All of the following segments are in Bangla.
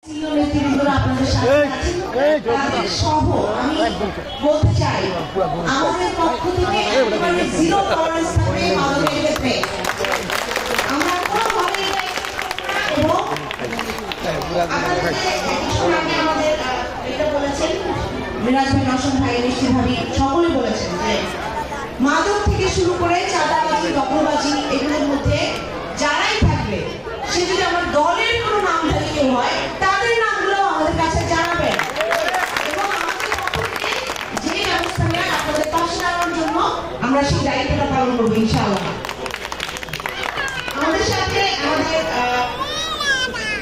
আমাদের বলতে চাই আমাদের পক্ষ থেকে জিরো টলারেন্স থাকবে মাদকের ক্ষেত্রে। আমরা কোনোভাবে এবং আমাদের এটা বলেছেন মিরাজ ভাই, রওশন ভাই, নিশ্চিত ভাবি সকলে বলেছেন যে মাদক থেকে শুরু করে চাঁদাবাজি, দখলবাজি এগুলোর মধ্যে যারাই থাকবে, সে যদি আমার দলের কোনো নামধারী কেউ হয় তাদের নামগুলো আমাদের কাছে জানাবেন এবং আমাদের পক্ষ থেকে যে ব্যবস্থা নেন আপনাদের পাশে দাঁড়ানোর জন্য আমরা সেই দায়িত্বটা পালন করবো ইনশাআল্লাহ। আমাদের সাথে আমাদের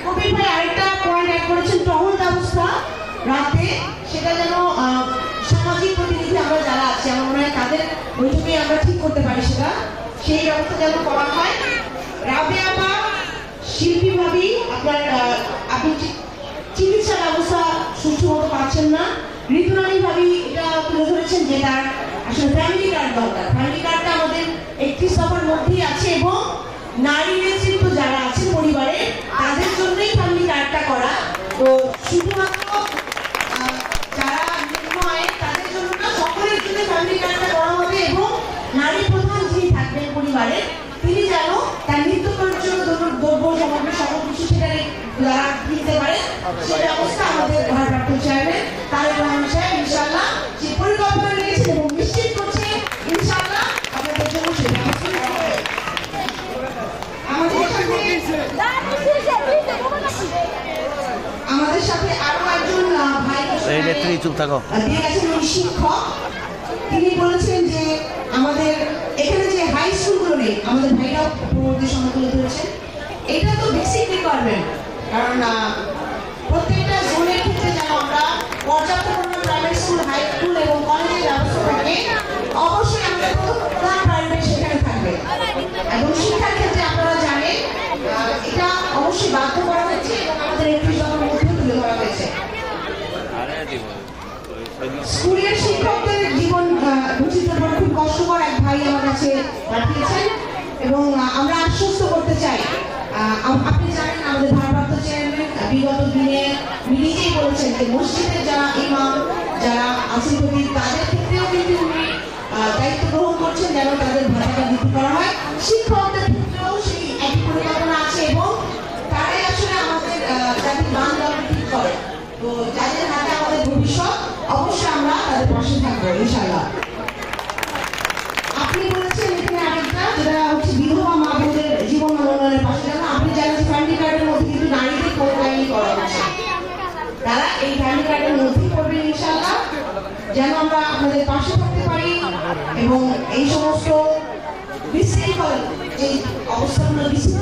কবির ভাই আরেকটা পয়েন্ট অ্যাড করেছেন, টহল ব্যবস্থা রাতে, সেটা যেন সামাজিক প্রতিনিধি আমরা যারা আছি আমার মনে হয় তাদের বৈঠকে আমরা ঠিক করতে পারি, সেটা সেই ব্যবস্থা যেন করা হয়। রাবেয়া আপা, শিল্পী ভাবি, আপনি চিকিৎসা ব্যবস্থা সুষ্ঠু মতো পাচ্ছেন না। ঋতুরানী ভাবি এটা তুলে ধরেছেন যে তার আসলে ফ্যামিলি কার্ড দরকার। ফ্যামিলি কার্ডটা আমাদের 31 দফার মধ্যেই আছে এবং নারী নেতৃত্ব যারা আছে পরিবারে তাদের জন্যই ফ্যামিলি কার্ডটা করা। তো শুধুমাত্র যারা নিম্ন আয়ের তাদের জন্য না, সকলের জন্য ফ্যামিলি কার্ডটা করা হবে এবং নারী প্রধান যিনি থাকবেন পরিবারে তিনি যেন তার নিত্য প্রয়োজনীয় দ্রব্য সামগ্রী সকল কিছু সেটা যারা কিনতে পারে সেই ব্যবস্থা আমাদের ভারপ্রাপ্ত চেয়ারম্যান তারেক রহমান সাহেব ইনশাআল্লাহ যে পরিকল্পনা নিয়েছেন এবং নিশ্চিত করছে ইনশাআল্লাহ আপনাদের জন্য সেই ব্যবস্থা হবে। আমাদের সাথে আরো একজন ভাই দিয়ে গেছেন শিক্ষক, তিনি বলেছেন যে আমাদের এখানে যে হাই স্কুলগুলো নেই, আমাদের ভাইরাও পূর্ববর্তী সময়গুলো ধরেছেন, এটা তো বেসিক রিকোয়ারমেন্ট, কারণ প্রত্যেকটা জোনের ক্ষেত্রে যেন আমরা পর্যাপ্ত পরিমাণ প্রাইভেট স্কুল, হাই স্কুল এবং কলেজের ব্যবস্থা থাকে। অবশ্যই আমাদের প্রধান প্রাইভেট সেখানে থাকবে এবং শিক্ষার ক্ষেত্রে আপনারা জানেন এটা অবশ্যই বাধ্য করা হয়েছে এবং আমাদের 31 দফার মধ্যে তুলে ধরা হয়েছে। স্কুলের শিক্ষকদের জীবন বুঝতে খুব কষ্টকর এক ভাই আমার কাছে পাঠিয়েছেন এবং আমরা আশ্বস্ত করতে চাই, আপনি জানেন আমাদের ভারপ্রাপ্ত চেয়ারম্যান বিগত দিনে নিজেই বলেছেন যে মসজিদের যারা ইমাম যারা আছেন তাদের ক্ষেত্রেও কিন্তু উনি দায়িত্ব গ্রহণ করছেন যেন তাদের ভাড়াটা বৃদ্ধি করা হয়। শিক্ষকদের ক্ষেত্রেও সেই একই পরিকল্পনা আছে এবং তারাই আসলে আমাদের জাতির মান দরকার ঠিক করে। তো যাদের হাতে আমাদের ভবিষ্যৎ, অবশ্যই আমরা তাদের পাশে থাকবো ইনশাআল্লাহ। আপনি বলেছেন এখানে আরেকটা যেটা হচ্ছে বিধবা মা বোনদের জীবন উন্নয়নের পাশে যেন আপনি জানেন ফ্যামিলি কার্ডের মধ্যে কিন্তু নারীদের কোটাই করা হচ্ছে, তারা এই ফ্যামিলি কার্ডের মধ্যেই করবেন ইনশাআল্লাহ যেন আমরা আপনাদের পাশে থাকতে পারি এবং এই সমস্ত বিশৃঙ্খল এই অবস্থাগুলো